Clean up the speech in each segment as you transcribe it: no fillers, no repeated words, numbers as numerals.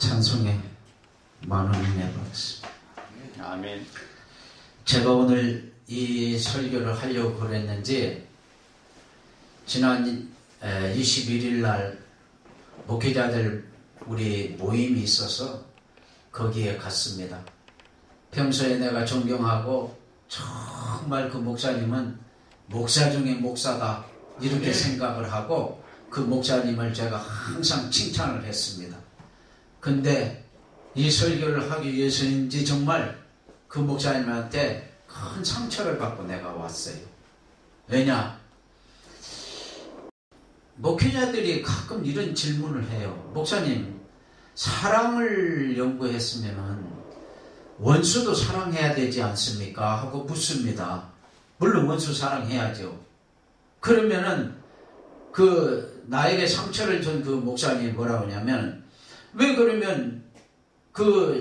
찬송에 만원을 내버렸습니다. 아멘. 제가 오늘 이 설교를 하려고 그랬는지 지난 21일 날 목회자들 우리 모임이 있어서 거기에 갔습니다. 평소에 내가 존경하고 정말 그 목사님은 목사 중에 목사다 이렇게 생각을 하고 그 목사님을 제가 항상 칭찬을 했습니다. 근데 이 설교를 하기 위해서인지 정말 그 목사님한테 큰 상처를 받고 내가 왔어요. 왜냐? 목회자들이 가끔 이런 질문을 해요. 목사님, 사랑을 연구했으면 원수도 사랑해야 되지 않습니까? 하고 묻습니다. 물론 원수 사랑해야죠. 그러면은 나에게 상처를 준 그 목사님이 뭐라고 하냐면, 왜 그러면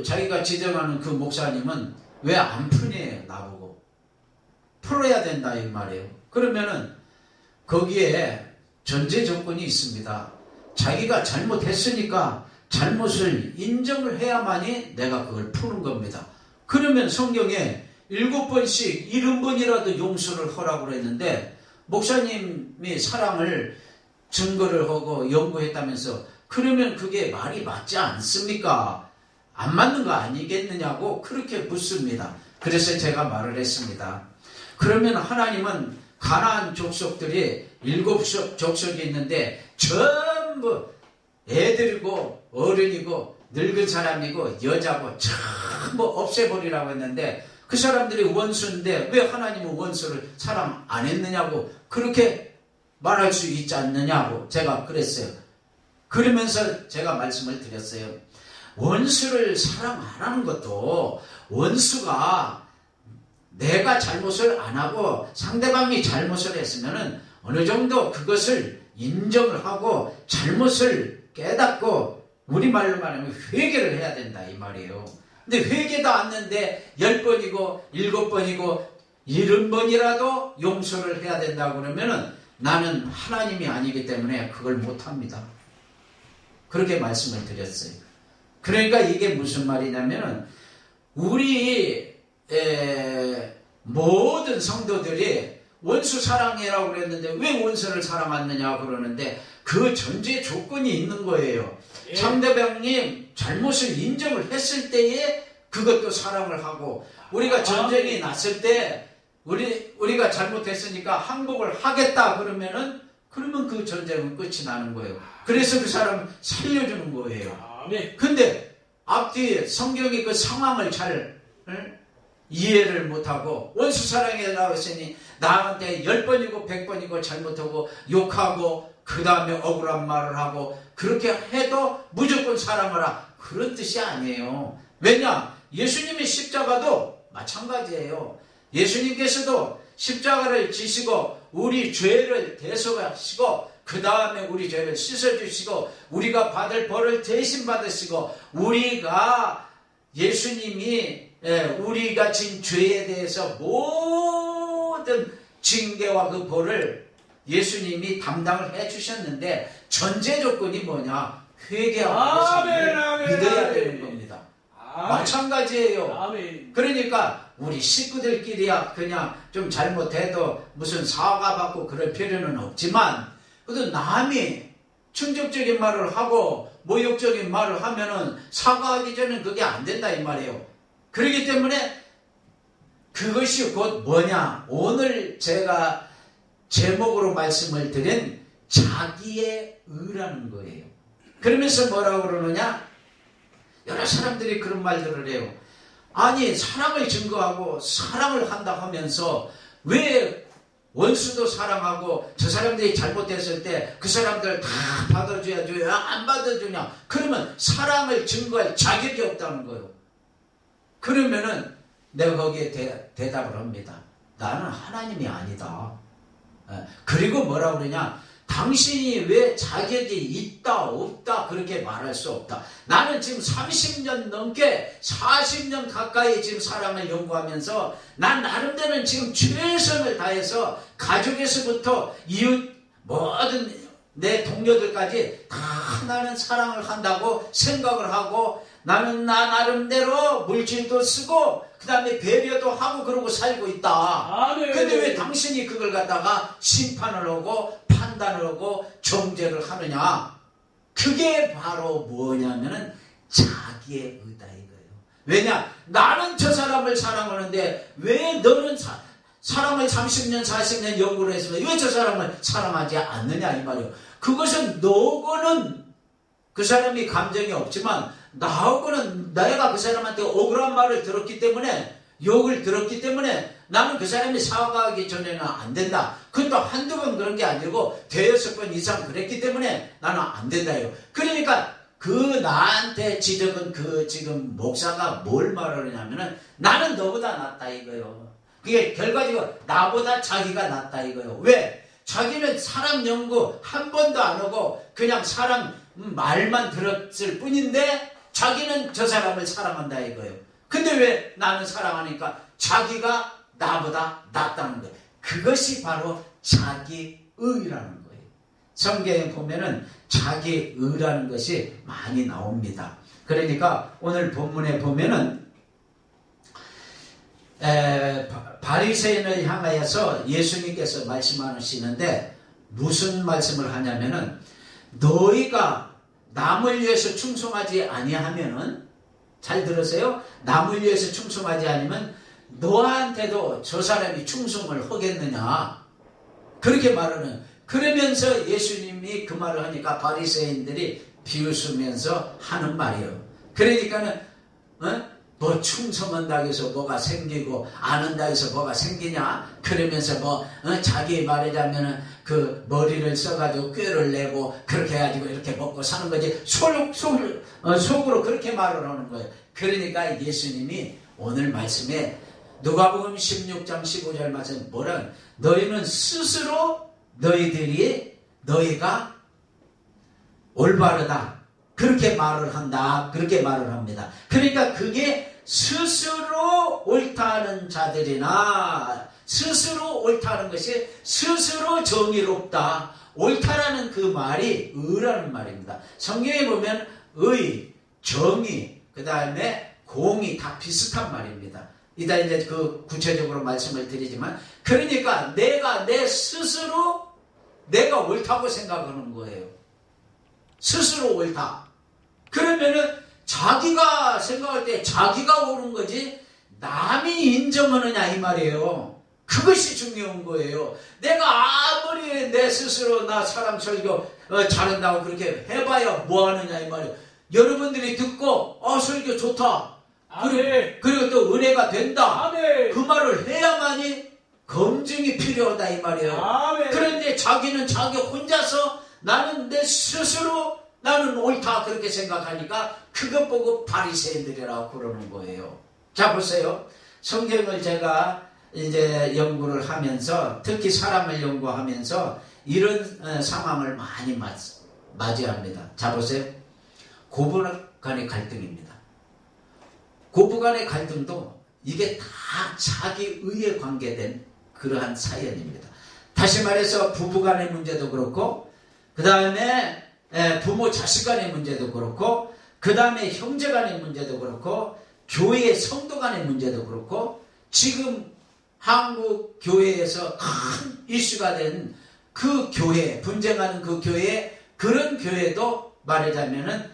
자기가 지정하는 그 목사님은 왜 안 푸네요, 나보고. 풀어야 된다, 이 말이에요. 그러면은 거기에 전제 조건이 있습니다. 자기가 잘못했으니까 잘못을 인정을 해야만이 내가 그걸 푸는 겁니다. 그러면 성경에 7번씩 70번이라도 용서를 하라고 했는데, 목사님이 사랑을 증거를 하고 연구했다면서, 그러면 그게 말이 맞지 않습니까? 안 맞는 거 아니겠느냐고 그렇게 묻습니다. 그래서 제가 말을 했습니다. 그러면 하나님은 가나안 족속들이 7족속이 있는데 전부 애들이고 어른이고 늙은 사람이고 여자고 전부 없애버리라고 했는데, 그 사람들이 원수인데 왜 하나님은 원수를 사랑 안 했느냐고 그렇게 말할 수 있지 않느냐고 제가 그랬어요. 그러면서 제가 말씀을 드렸어요. 원수를 사랑 안 하는 것도 원수가 내가 잘못을 안 하고 상대방이 잘못을 했으면은 어느 정도 그것을 인정을 하고 잘못을 깨닫고 우리말로 말하면 회개를 해야 된다 이 말이에요. 근데 회개도 않는데 10번이고 7번이고 70번이라도 용서를 해야 된다고 그러면은 나는 하나님이 아니기 때문에 그걸 못합니다. 그렇게 말씀을 드렸어요. 그러니까 이게 무슨 말이냐면은 우리 모든 성도들이 원수 사랑해라고 그랬는데 왜 원수를 사랑하느냐 그러는데 그 전제 조건이 있는 거예요. 예. 상대방이 잘못을 인정을 했을 때에 그것도 사랑을 하고, 우리가 전쟁이 났을 때 우리가 잘못했으니까 항복을 하겠다 그러면 그 전쟁은 끝이 나는 거예요. 그래서 그 사람을 살려주는 거예요. 근데 앞뒤에 성경이 그 상황을 잘 이해를 못하고 원수 사랑해라고 했으니 나한테 10번이고 100번이고 잘못하고 욕하고 그 다음에 억울한 말을 하고 그렇게 해도 무조건 사랑하라, 그런 뜻이 아니에요. 왜냐? 예수님의 십자가도 마찬가지예요. 예수님께서도 십자가를 지시고 우리 죄를 대속하시고 그 다음에 우리 죄를 씻어주시고 우리가 받을 벌을 대신 받으시고 예수님이 우리가 진 죄에 대해서 모든 징계와 그 벌을 예수님이 담당을 해주셨는데 전제 조건이 뭐냐? 회개하고 믿어야 되는 겁니다. 마찬가지예요. 그러니까 우리 식구들끼리야 그냥 좀 잘못해도 무슨 사과받고 그럴 필요는 없지만, 그래도 남이 충격적인 말을 하고 모욕적인 말을 하면은 사과하기 전엔 그게 안 된다 이 말이에요. 그렇기 때문에 그것이 곧 뭐냐? 오늘 제가 제목으로 말씀을 드린 자기의 의라는 거예요. 그러면서 뭐라고 그러느냐? 여러 사람들이 그런 말들을 해요. 아니, 사랑을 증거하고 사랑을 한다 하면서 왜 원수도 사랑하고 저 사람들이 잘못했을 때 그 사람들 다 받아줘야죠, 왜 안 받아주냐? 그러면 사랑을 증거할 자격이 없다는 거예요. 그러면은 내가 거기에 대답을 합니다. 나는 하나님이 아니다. 그리고 뭐라고 그러냐? 당신이 왜 자격이 있다 없다 그렇게 말할 수 없다. 나는 지금 30년 넘게 40년 가까이 지금 사랑을 연구하면서 난 나름대로는 지금 최선을 다해서 가족에서부터 이웃 모든 내 동료들까지 다 나는 사랑을 한다고 생각을 하고 나는 나 나름대로 물질도 쓰고 그 다음에 배려도 하고 그러고 살고 있다. 근데 왜 당신이 그걸 갖다가 심판을 하고 판단을 하고 정죄를 하느냐? 그게 바로 뭐냐면은 자기의 의다 이거예요. 왜냐? 나는 저 사람을 사랑하는데 왜 너는 사람을 30년 40년 연구를 했으면 왜 저 사람을 사랑하지 않느냐 이 말이에요. 그것은 너고는 그 사람이 감정이 없지만 나하고는 내가 그 사람한테 억울한 말을 들었기 때문에 욕을 들었기 때문에 나는 그 사람이 사과하기 전에는 안 된다. 그것도 한두 번 그런 게 아니고 대여섯 번 이상 그랬기 때문에 나는 안 된다요. 그러니까 그 나한테 지적은 그 지금 목사가 뭘 말하느냐면은 나는 너보다 낫다 이거요. 그게 결과적으로 나보다 자기가 낫다 이거요. 왜? 자기는 사람 연구 한 번도 안 하고 그냥 사람 말만 들었을 뿐인데 자기는 저 사람을 사랑한다 이거예요. 근데 왜 나는 사랑하니까 자기가 나보다 낫다는 거예요. 그것이 바로 자기의라는 거예요. 성경에 보면은 자기의라는 것이 많이 나옵니다. 그러니까 오늘 본문에 보면은 바리새인을 향하여서 예수님께서 말씀하시는데 무슨 말씀을 하냐면은 너희가 남을 위해서 충성하지 아니하면은 잘 들으세요. 남을 위해서 충성하지 않으면 너한테도 저 사람이 충성을 하겠느냐 그렇게 말하는. 그러면서 예수님이 그 말을 하니까 바리새인들이 비웃으면서 하는 말이에요. 그러니까는 뭐 충성한다고 해서 뭐가 생기고 안 한다고 해서 뭐가 생기냐 그러면서 자기 말하자면은 그 머리를 써가지고 꾀를 내고 그렇게 해가지고 이렇게 먹고 사는 거지 속으로 그렇게 말을 하는 거예요. 그러니까 예수님이 오늘 말씀에 누가복음 16장 15절 말씀 뭐라 너희는 스스로 너희가 올바르다 그렇게 말을 한다 그렇게 말을 합니다. 그러니까 그게 스스로 옳다는 자들이나 스스로 옳다는 것이 스스로 정의롭다. 옳다라는 그 말이 의라는 말입니다. 성경에 보면 의, 정의, 그 다음에 공의 다 비슷한 말입니다. 이따 이제 그 구체적으로 말씀을 드리지만 그러니까 내가 내 스스로 내가 옳다고 생각하는 거예요. 스스로 옳다. 그러면은 자기가 생각할 때 자기가 옳은 거지 남이 인정하느냐 이 말이에요. 그것이 중요한 거예요. 내가 아무리 내 스스로 나 사람 설교 잘한다고 그렇게 해봐야 뭐 하느냐 이 말이에요. 여러분들이 듣고 설교 좋다. 그리고 또 은혜가 된다. 아멘. 그 말을 해야만이 검증이 필요하다 이 말이에요. 아멘. 그런데 자기는 자기 혼자서 나는 내 스스로 나는 옳다 그렇게 생각하니까 그것 보고 바리새인들이라고 그러는 거예요. 자 보세요. 성경을 제가 이제 연구를 하면서 특히 사람을 연구하면서 이런 상황을 많이 맞이합니다. 자 보세요. 고부 간의 갈등입니다. 고부 간의 갈등도 이게 다 자기 의에 관계된 그러한 사연입니다. 다시 말해서 부부 간의 문제도 그렇고 그 다음에 부모 자식 간의 문제도 그렇고 그 다음에 형제 간의 문제도 그렇고 교회 성도 간의 문제도 그렇고 지금 한국 교회에서 큰 이슈가 된 그 교회 분쟁하는 그 교회 그런 교회도 말하자면은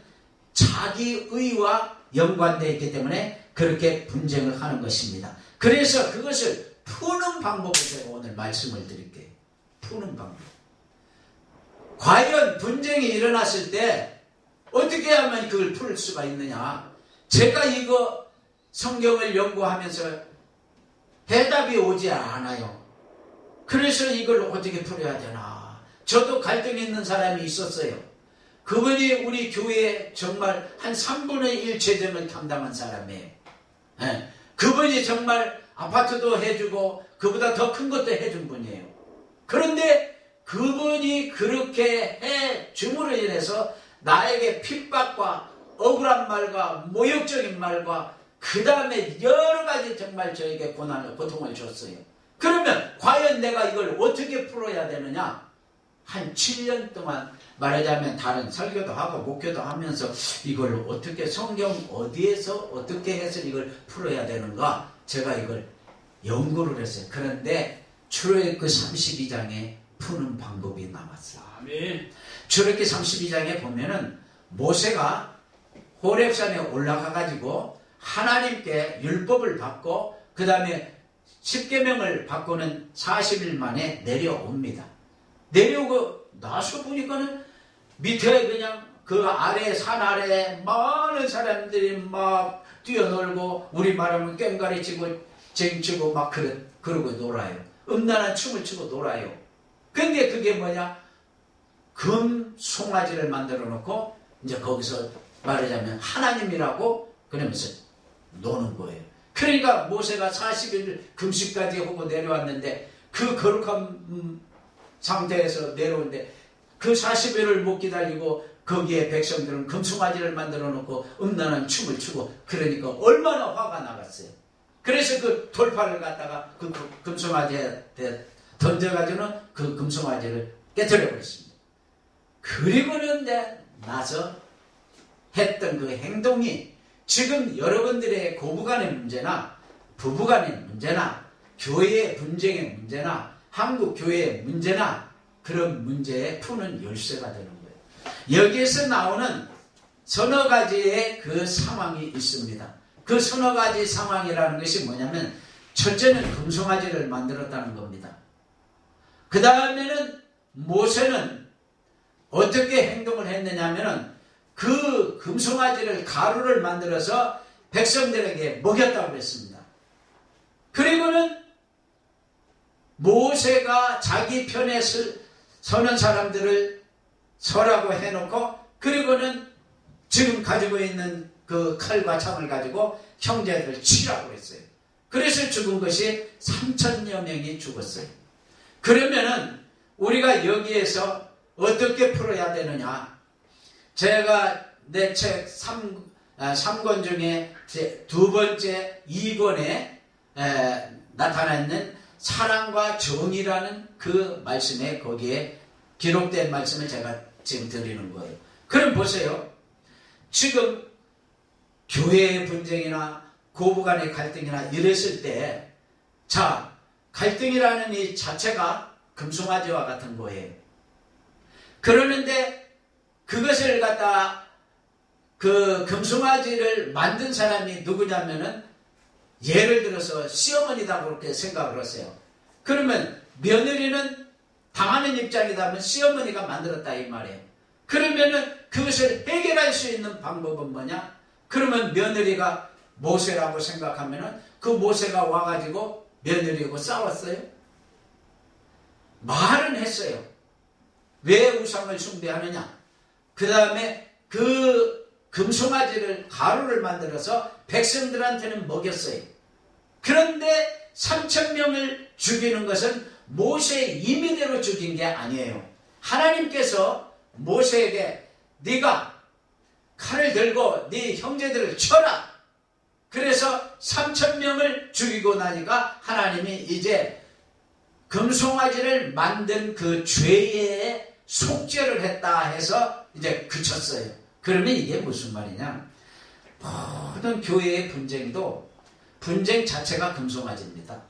자기의와 연관되어 있기 때문에 그렇게 분쟁을 하는 것입니다. 그래서 그것을 푸는 방법을 제가 오늘 말씀을 드릴게요. 푸는 방법. 과연 분쟁이 일어났을 때 어떻게 하면 그걸 풀 수가 있느냐. 제가 이거 성경을 연구하면서 해답이 오지 않아요. 그래서 이걸 어떻게 풀어야 되나. 저도 갈등 있는 사람이 있었어요. 그분이 우리 교회에 정말 한 3분의 1 재정을 담당한 사람이에요. 그분이 정말 아파트도 해주고 그보다 더 큰 것도 해준 분이에요. 그런데 그분이 그렇게 해줌으로 인해서 나에게 핍박과 억울한 말과 모욕적인 말과 그 다음에 여러 가지 정말 저에게 고통을 줬어요. 그러면 과연 내가 이걸 어떻게 풀어야 되느냐? 한 7년 동안 말하자면 다른 설교도 하고 목교도 하면서 이걸 어떻게 성경 어디에서 어떻게 해서 이걸 풀어야 되는가 제가 이걸 연구를 했어요. 그런데 출애굽기 32장에 푸는 방법이 나왔어요. 아멘. 출애굽기 32장에 보면은 모세가 호렙산에 올라가 가지고 하나님께 율법을 받고 그 다음에 10계명을 받고는 40일 만에 내려옵니다. 내려오고 나서 보니까는 밑에 그냥 그 아래 산 아래에 많은 사람들이 막 뛰어놀고 우리 말하면 꽹과리 치고 쟁치고 막 그러고 놀아요. 음란한 춤을 추고 놀아요. 근데 그게 뭐냐? 금 송아지를 만들어 놓고 이제 거기서 말하자면 하나님이라고 그러면서 노는 거예요. 그러니까 모세가 40일 금식까지 하고 내려왔는데 그 거룩한 상태에서 내려오는데 그 40일을 못 기다리고 거기에 백성들은 금송아지를 만들어 놓고 음란한 춤을 추고 그러니까 얼마나 화가 나갔어요. 그래서 그 돌파를 갖다가 그 금송아지에 던져가지고는 그 금송아지를 깨뜨려 버렸습니다. 그리고는 나서 했던 그 행동이 지금 여러분들의 고부간의 문제나 부부간의 문제나 교회의 분쟁의 문제나 한국 교회의 문제나 그런 문제에 푸는 열쇠가 되는 거예요. 여기에서 나오는 서너 가지의 그 상황이 있습니다. 그 서너 가지 상황이라는 것이 뭐냐면 첫째는 금송아지를 만들었다는 겁니다. 그 다음에는 모세는 어떻게 행동을 했느냐면은 그 금송아지를 가루를 만들어서 백성들에게 먹였다고 그랬습니다. 그리고는 모세가 자기 편에 서는 사람들을 서라고 해놓고 그리고는 지금 가지고 있는 그 칼과 창을 가지고 형제들을 치라고 했어요. 그래서 죽은 것이 3,000여 명이 죽었어요. 그러면은 우리가 여기에서 어떻게 풀어야 되느냐? 제가 내 책 3권 중에 두 번째 2권에 나타나 있는 사랑과 정의라는 그 말씀에 거기에 기록된 말씀을 제가 지금 드리는 거예요. 그럼 보세요. 지금 교회의 분쟁이나 고부간의 갈등이나 이랬을 때 자, 갈등이라는 이 자체가 금송아지와 같은 거예요. 그러는데 그것을 갖다 그 금송아지를 만든 사람이 누구냐면은 예를 들어서 시어머니다 그렇게 생각을 했어요. 그러면 며느리는 당하는 입장이다 면 시어머니가 만들었다 이 말이에요. 그러면은 그것을 해결할 수 있는 방법은 뭐냐? 그러면 며느리가 모세라고 생각하면은 그 모세가 와가지고 며느리하고 싸웠어요? 말은 했어요. 왜 우상을 숭배하느냐? 그 다음에 그 금송아지를 가루를 만들어서 백성들한테는 먹였어요. 그런데 3,000명을 죽이는 것은 모세의 임의대로 죽인 게 아니에요. 하나님께서 모세에게 네가 칼을 들고 네 형제들을 쳐라. 그래서 3,000명을 죽이고 나니까 하나님이 이제 금송아지를 만든 그 죄에 속죄를 했다 해서 이제 그쳤어요. 그러면 이게 무슨 말이냐? 모든 교회의 분쟁도 분쟁 자체가 금송아지입니다.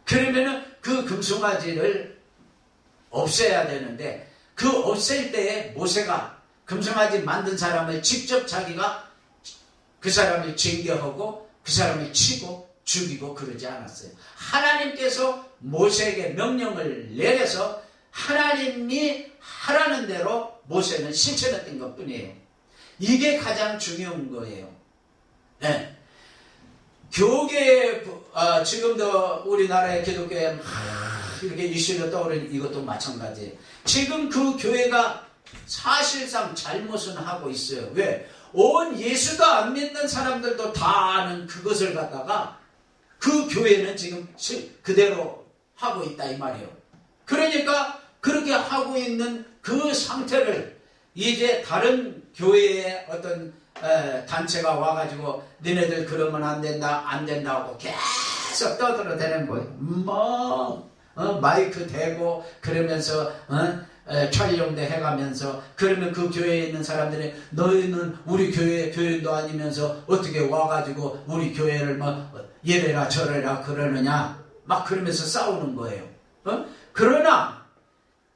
그러면은 그 금송아지를 없애야 되는데 그 없앨 때에 모세가 금송아지 만든 사람을 직접 자기가 그 사람을 징계하고 그 사람을 치고 죽이고 그러지 않았어요. 하나님께서 모세에게 명령을 내려서 하나님이 하라는 대로 모세는 실천했던 것 뿐이에요. 이게 가장 중요한 거예요. 네. 교계, 지금도 우리나라의 기독교에 이렇게 이슈로 떠오르는 이것도 마찬가지예요. 지금 그 교회가 사실상 잘못은 하고 있어요. 왜? 온 예수도 안 믿는 사람들도 다 아는 그것을 갖다가 그 교회는 지금 그대로 하고 있다 이 말이에요. 그러니까 그렇게 하고 있는 그 상태를 이제 다른 교회의 어떤 단체가 와가지고 너네들 그러면 안 된다 안 된다 하고 계속 떠들어대는 거예요. 뭐 마이크 대고 그러면서 촬영대 해가면서 그러면 그 교회에 있는 사람들이 너희는 우리 교회 교인도 아니면서 어떻게 와가지고 우리 교회를 막 이래라 저래라 그러느냐 막 그러면서 싸우는 거예요. 그러나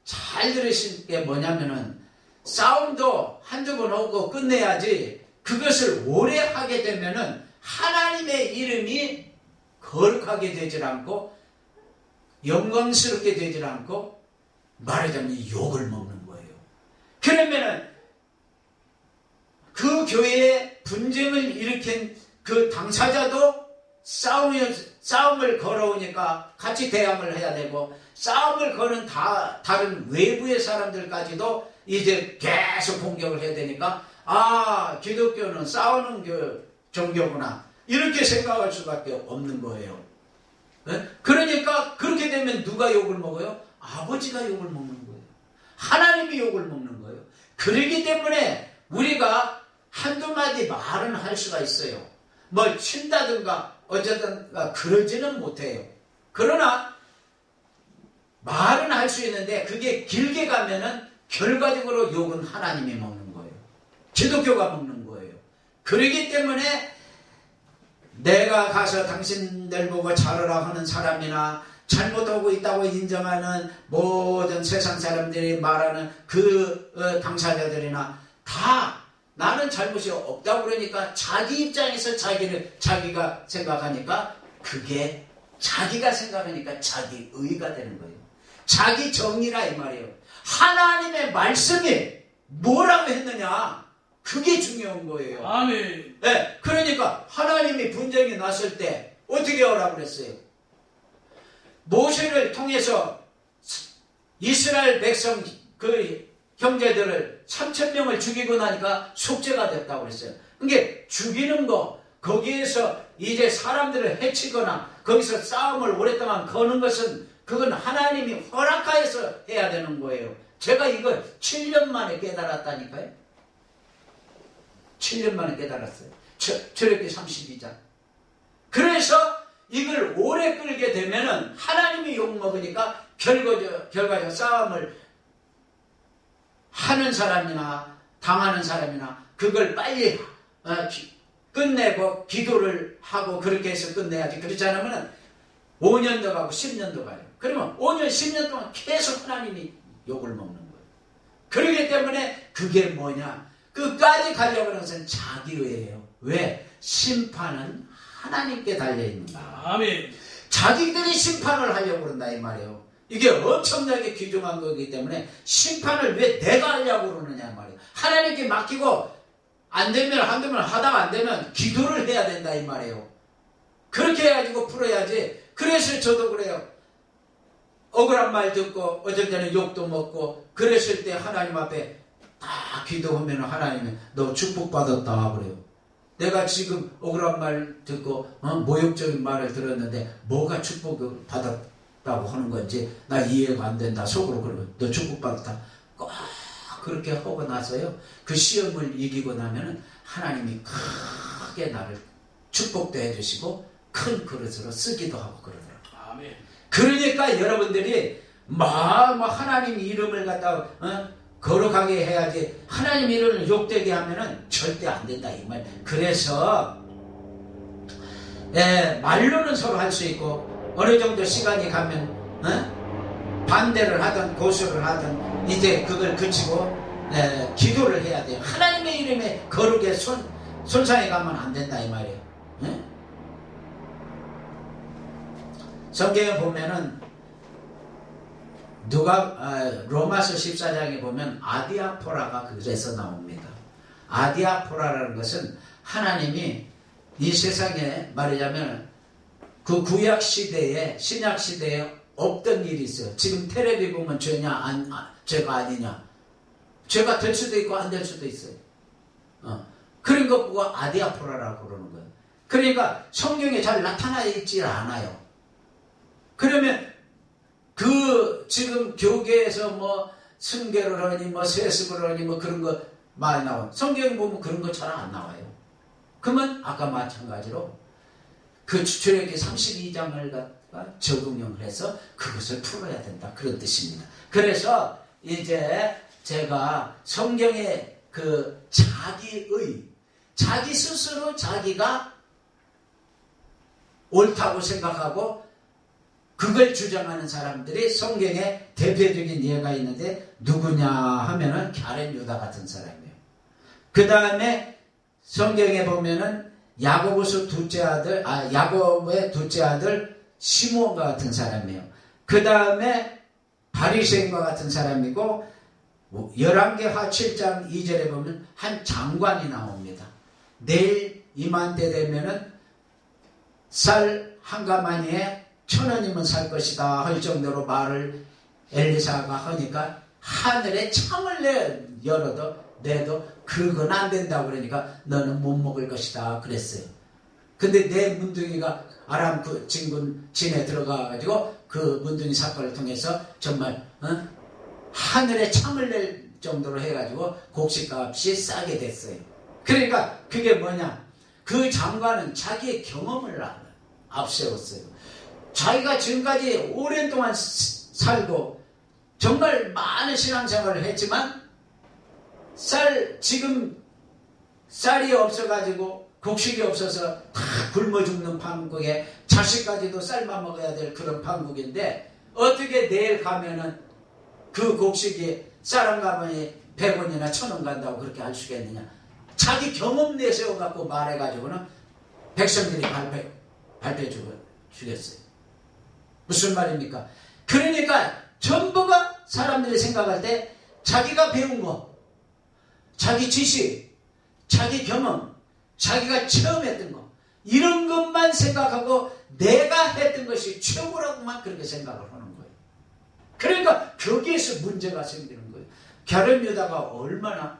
잘 들으신 게 뭐냐면은 싸움도 한두 번 하고 끝내야지 그것을 오래 하게 되면은 하나님의 이름이 거룩하게 되질 않고 영광스럽게 되질 않고 말하자면 욕을 먹는 거예요. 그러면은 그 교회에 분쟁을 일으킨 그 당사자도 싸움을 걸어오니까 같이 대항을 해야 되고 싸움을 거는 다른 외부의 사람들까지도 이제 계속 공격을 해야 되니까 기독교는 싸우는 종교구나 이렇게 생각할 수밖에 없는 거예요. 네? 그러니까 그렇게 되면 누가 욕을 먹어요? 아버지가 욕을 먹는 거예요. 하나님이 욕을 먹는 거예요. 그러기 때문에 우리가 한두 마디 말은 할 수가 있어요. 뭐 친다든가 어쩌든가 그러지는 못해요. 그러나 말은 할 수 있는데 그게 길게 가면은 결과적으로 욕은 하나님이 먹는 거예요. 기독교가 먹는 거예요. 그러기 때문에 내가 가서 당신들 보고 잘하라 하는 사람이나 잘못하고 있다고 인정하는 모든 세상 사람들이 말하는 그 당사자들이나 다 나는 잘못이 없다고 그러니까 자기 입장에서 자기가 생각하니까 그게 자기가 생각하니까 자기 의가 되는 거예요. 자기 정의라 이 말이에요. 하나님의 말씀이 뭐라고 했느냐 그게 중요한 거예요. 아멘. 네, 그러니까 하나님이 분쟁이 났을 때 어떻게 하라고 그랬어요? 모세를 통해서 이스라엘 백성 그 형제들을 3,000명을 죽이고 나니까 속죄가 됐다고 그랬어요. 그러니까 죽이는 거 거기에서 이제 사람들을 해치거나 거기서 싸움을 오랫동안 거는 것은 그건 하나님이 허락하여서 해야 되는 거예요. 제가 이걸 7년 만에 깨달았다니까요. 7년 만에 깨달았어요. 출애굽기 32장. 그래서 이걸 오래 끌게 되면은 하나님이 욕먹으니까 결과적으로 싸움을 하는 사람이나 당하는 사람이나 그걸 빨리 끝내고 기도를 하고 그렇게 해서 끝내야지. 그렇지 않으면 5년도 가고 10년도 가요. 그러면 5년 10년 동안 계속 하나님이 욕을 먹는 거예요. 그렇기 때문에 그게 뭐냐, 끝까지 가려고 하는 것은 자기의예요. 왜? 심판은 하나님께 달려있는 거예요. 아멘. 자기들이 심판을 하려고 그런다 이 말이에요. 이게 엄청나게 귀중한 거기 때문에 심판을 왜 내가 하려고 그러느냐 말이에요. 하나님께 맡기고 안 되면 하다가 안 되면 기도를 해야 된다 이 말이에요. 그렇게 해가지고 풀어야지. 그래서 저도 그래요. 억울한 말 듣고 어쩔 때는 욕도 먹고 그랬을 때 하나님 앞에 다 기도하면 하나님이 너 축복받았다 그래요. 내가 지금 억울한 말 듣고 모욕적인 말을 들었는데 뭐가 축복을 받았다고 하는 건지 나 이해가 안 된다. 속으로 그러면 너 축복받았다. 꼭 그렇게 하고 나서요. 그 시험을 이기고 나면은 하나님이 크게 나를 축복도 해주시고 큰 그릇으로 쓰기도 하고 그러더라고요. 아멘. 그러니까 여러분들이 하나님 이름을 갖다가 거룩하게 해야지 하나님 이름을 욕되게 하면은 절대 안 된다 이 말. 그래서 말로는 서로 할 수 있고 어느 정도 시간이 가면 반대를 하든 고소를 하든 이제 그걸 그치고 기도를 해야 돼요. 하나님의 이름에 거룩에 손상해 가면 안 된다 이 말이에요. 성경에 보면은 로마서 14장에 보면 아디아포라가 그래서 나옵니다. 아디아포라라는 것은 하나님이 이 세상에 말하자면 그 구약 시대에 신약 시대에 없던 일이 있어요. 지금 텔레비 보면 죄가 아니냐. 죄가 될 수도 있고 안 될 수도 있어요. 그런 거 보고 아디아포라라고 그러는 거예요. 그러니까 성경에 잘 나타나 있지 않아요. 그러면 지금 교계에서 승계를 하니 세습을 하니 그런 거 많이 나와요. 성경 보면 그런 거 잘 안 나와요. 그러면 아까 마찬가지로 그 출애굽기 32장을 갖다가 적응을 해서 그것을 풀어야 된다. 그런 뜻입니다. 그래서 이제 제가 성경의 그 자기의, 자기 스스로 자기가 옳다고 생각하고 그걸 주장하는 사람들이 성경에 대표적인 예가 있는데 누구냐 하면은 갸렌 유다 같은 사람이에요. 그 다음에 성경에 보면은 야고보의 둘째 아들 시므온과 같은 사람이에요. 그 다음에 바리새인과 같은 사람이고 열왕기하 7장 2절에 보면 한 장관이 나옵니다. 내일 이맘때 되면은 쌀 한 가마니에 1,000원이면 살 것이다 할 정도로 말을 엘리사가 하니까 하늘에 창을 내도 그건 안 된다고 그러니까 너는 못 먹을 것이다 그랬어요. 근데 내 문둥이가 아람 그 진군 진에 들어가가지고 그 문둥이 사건을 통해서 정말 하늘에 창을 낼 정도로 해가지고 곡식값이 싸게 됐어요. 그러니까 그게 뭐냐? 그 장관은 자기의 경험을 앞세웠어요. 자기가 지금까지 오랜 동안 살고 정말 많은 신앙생활을 했지만 지금 쌀이 없어가지고 곡식이 없어서 다 굶어 죽는 판국에 자식까지도 쌀만 먹어야 될 그런 판국인데 어떻게 내일 가면은 그 곡식이 쌀 한 가방에 100원이나 1,000원 간다고 그렇게 할 수가 있느냐. 자기 경험 내세워갖고 말해가지고는 백성들이 발표해 주겠어요. 무슨 말입니까? 그러니까 전부가 사람들이 생각할 때 자기가 배운 거, 자기 지식, 자기 경험, 자기가 체험했던 거 이런 것만 생각하고 내가 했던 것이 최고라고만 그렇게 생각을 하는 거예요. 그러니까 거기에서 문제가 생기는 거예요. 갸렌 유다가 얼마나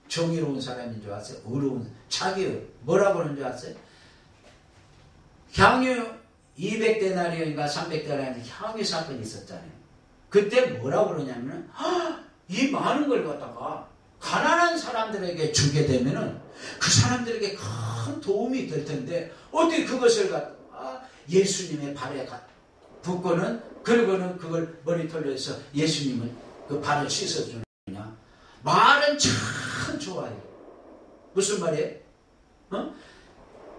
정의로운 사람인 줄 아세요? 어려운 자기 뭐라고 하는 줄 아세요? 향유 200데나리온인가 300데나리온 향유 사건이 있었잖아요. 그때 뭐라고 그러냐면 이 많은 걸 갖다가 가난한 사람들에게 주게 되면은 그 사람들에게 큰 도움이 될 텐데 어떻게 그것을 갖다가 예수님의 발에 붓고는 그리고는 그걸 머리털로 해서 예수님을 그 발을 씻어주느냐. 말은 참 좋아요. 무슨 말이에요?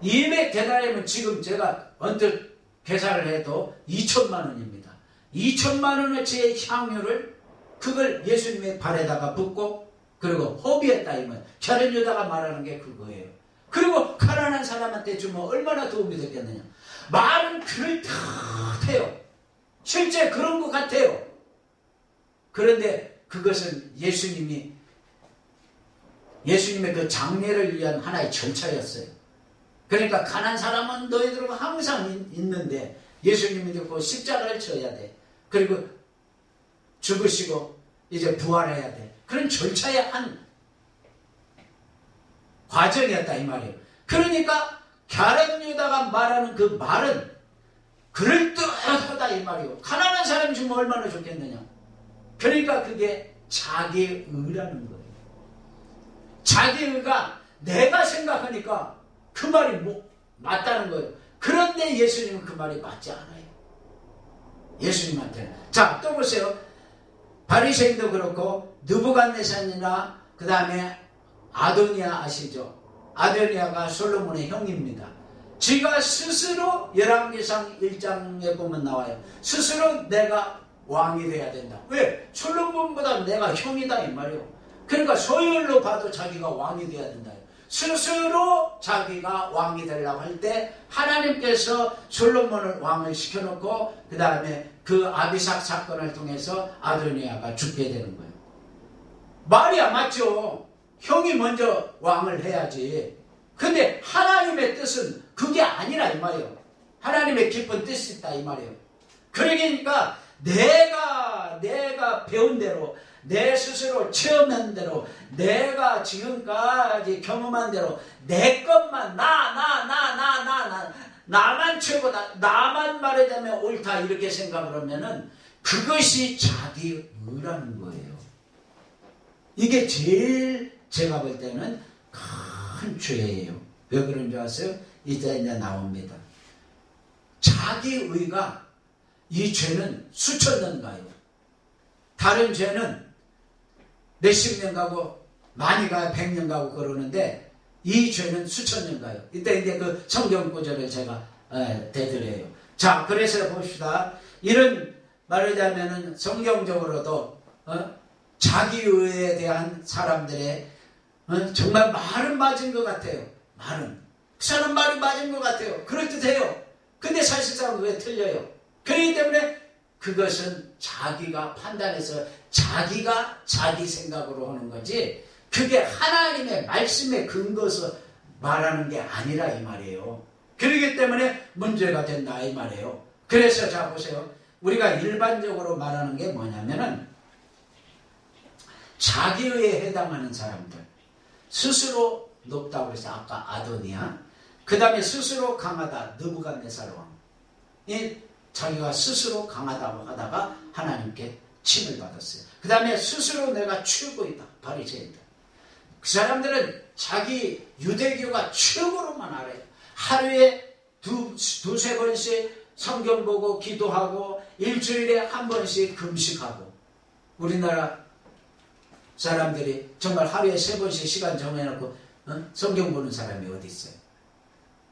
200데나리온이면 지금 제가 언뜻 계산을 해도 2천만 원입니다. 2천만 원어치의 향유를 그걸 예수님의 발에다가 붓고 그리고 허비했다 이 말. 갸렌 유다가 말하는 게 그거예요. 그리고 가난한 사람한테 주면 얼마나 도움이 됐겠느냐. 말은 그럴듯해요. 실제 그런 것 같아요. 그런데 그것은 예수님의 그 장례를 위한 하나의 절차였어요. 그러니까 가난한 사람은 너희들과 항상 있는데 예수님이 듣고 십자가를 져야 돼. 그리고 죽으시고 이제 부활해야 돼. 그런 절차의 한 과정이었다 이 말이에요. 그러니까 갸렌 유다가 말하는 그 말은 그럴듯하다 이 말이에요. 가난한 사람이 주면 얼마나 좋겠느냐. 그러니까 그게 자기의라는 거예요. 자기의가 내가 생각하니까 그 말이 맞다는 거예요. 그런데 예수님은 그 말이 맞지 않아요. 예수님한테는. 자, 또 보세요. 바리새인도 그렇고 느부갓네살이나 그 다음에 아도니아 아시죠? 아도니아가 솔로몬의 형입니다. 지가 스스로 열왕기상 1장에 보면 나와요. 스스로 내가 왕이 돼야 된다. 왜? 솔로몬보다 내가 형이다 이 말이에요. 그러니까 소열로 봐도 자기가 왕이 돼야 된다. 스스로 자기가 왕이 되려고 할 때 하나님께서 솔로몬을 왕을 시켜놓고 그 다음에 그 아비삭 사건을 통해서 아도니아가 죽게 되는 거예요. 말이야 맞죠? 형이 먼저 왕을 해야지. 근데 하나님의 뜻은 그게 아니라 이 말이에요. 하나님의 깊은 뜻이 있다 이 말이에요. 그러니까 내가 배운 대로 내 스스로 체험한 대로 내가 지금까지 경험한 대로 내 것만 나만 최고다 나만 말하자면 옳다 이렇게 생각을 하면은 그것이 자기의라는 거예요. 이게 제일 제가 볼 때는 큰 죄예요. 왜 그런 줄 아세요? 이제 나옵니다. 자기의가 이 죄는 수천 년 가요. 다른 죄는 몇십 년 가고 많이 가요. 100년 가고 그러는데 이 죄는 수천 년 가요. 이때 이제 그 성경 구절을 제가 대드려요. 자, 그래서 봅시다. 이런 말하자면은 성경적으로도 자기의에 대한 사람들의 정말 말은 맞은 것 같아요. 말은 그 사람 말이 맞은 것 같아요. 그럴듯해요. 근데 사실상 왜 틀려요? 그렇기 때문에 그것은 자기가 판단해서 자기가 자기 생각으로 하는 거지 그게 하나님의 말씀에 근거해서 말하는 게 아니라 이 말이에요. 그렇기 때문에 문제가 된다 이 말이에요. 그래서 자 보세요. 우리가 일반적으로 말하는 게 뭐냐면은 자기의에 해당하는 사람들 스스로 높다고 그래서 아까 아도니아 그 다음에 스스로 강하다 느부갓네살 왕 이 자기가 스스로 강하다고 하다가 하나님께 칭을 받았어요. 그 다음에 스스로 내가 최고이다 바리새인들 그 사람들은 자기 유대교가 최고로만 알아요. 하루에 두세 번씩 성경 보고 기도하고 일주일에 한 번씩 금식하고 우리나라 사람들이 정말 하루에 세 번씩 시간 정해놓고 성경 보는 사람이 어디 있어요?